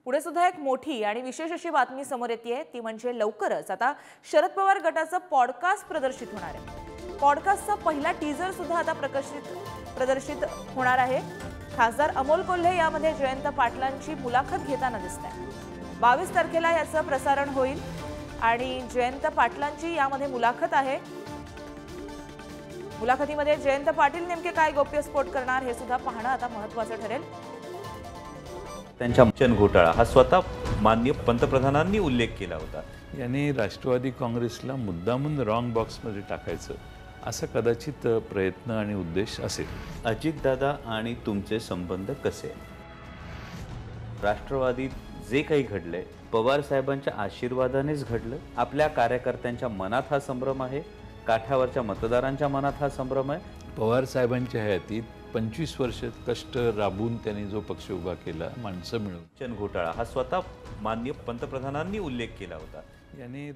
पुढे सुद्धा एक मोठी आणि विशेष अशी बातमी समोर येते ती म्हणजे लवकरच आता शरद पवार गटाचं पॉडकास्ट प्रदर्शित होणार आहे। पॉडकास्टचा पहिला टीजर सुद्धा आता प्रदर्शित होणार आहे। खासदार अमोल कोल्हे यामध्ये जयंत पाटलांची मुलाखत घेताना दिसतायत। 22 तारखेला याचं प्रसारण होईल आणि जयंत पाटलांची यामध्ये मुलाखत आहे। मुलाखतीमध्ये जयंत पाटील नेमके काय गौप्यस्फोट करणार हे सुद्धा पाहणं आता महत्त्वाचं ठरेल। त्यांच्या वचन घोटाळा हा स्वतः माननीय पंतप्रधानांनी उल्लेख केला होता। यांनी राष्ट्रवादी काँग्रेसला मुद्दामून रॉंग बॉक्समध्ये टाकायचं असा कदाचित प्रयत्न आणि उद्देश असेल। अजितदादा आणि तुमचे संबंध कसे? राष्ट्रवादीत जे काही घडले पवार साहेबांच्या आशीर्वादानेच घडलं। आपल्या कार्यकर्त्यांच्या मनात हा संभ्रम आहे, काठावरच्या मतदारांच्या मनात हा संभ्रम आहे। पवार साहेबांच्या हयातीत 25 वर्ष कष्ट राबून त्यांनी जो पक्ष उभा केला, माणसं मिळून वचन घोटाळा हा स्वतः माननीय पंतप्रधानांनी उल्लेख केला होता। यांनी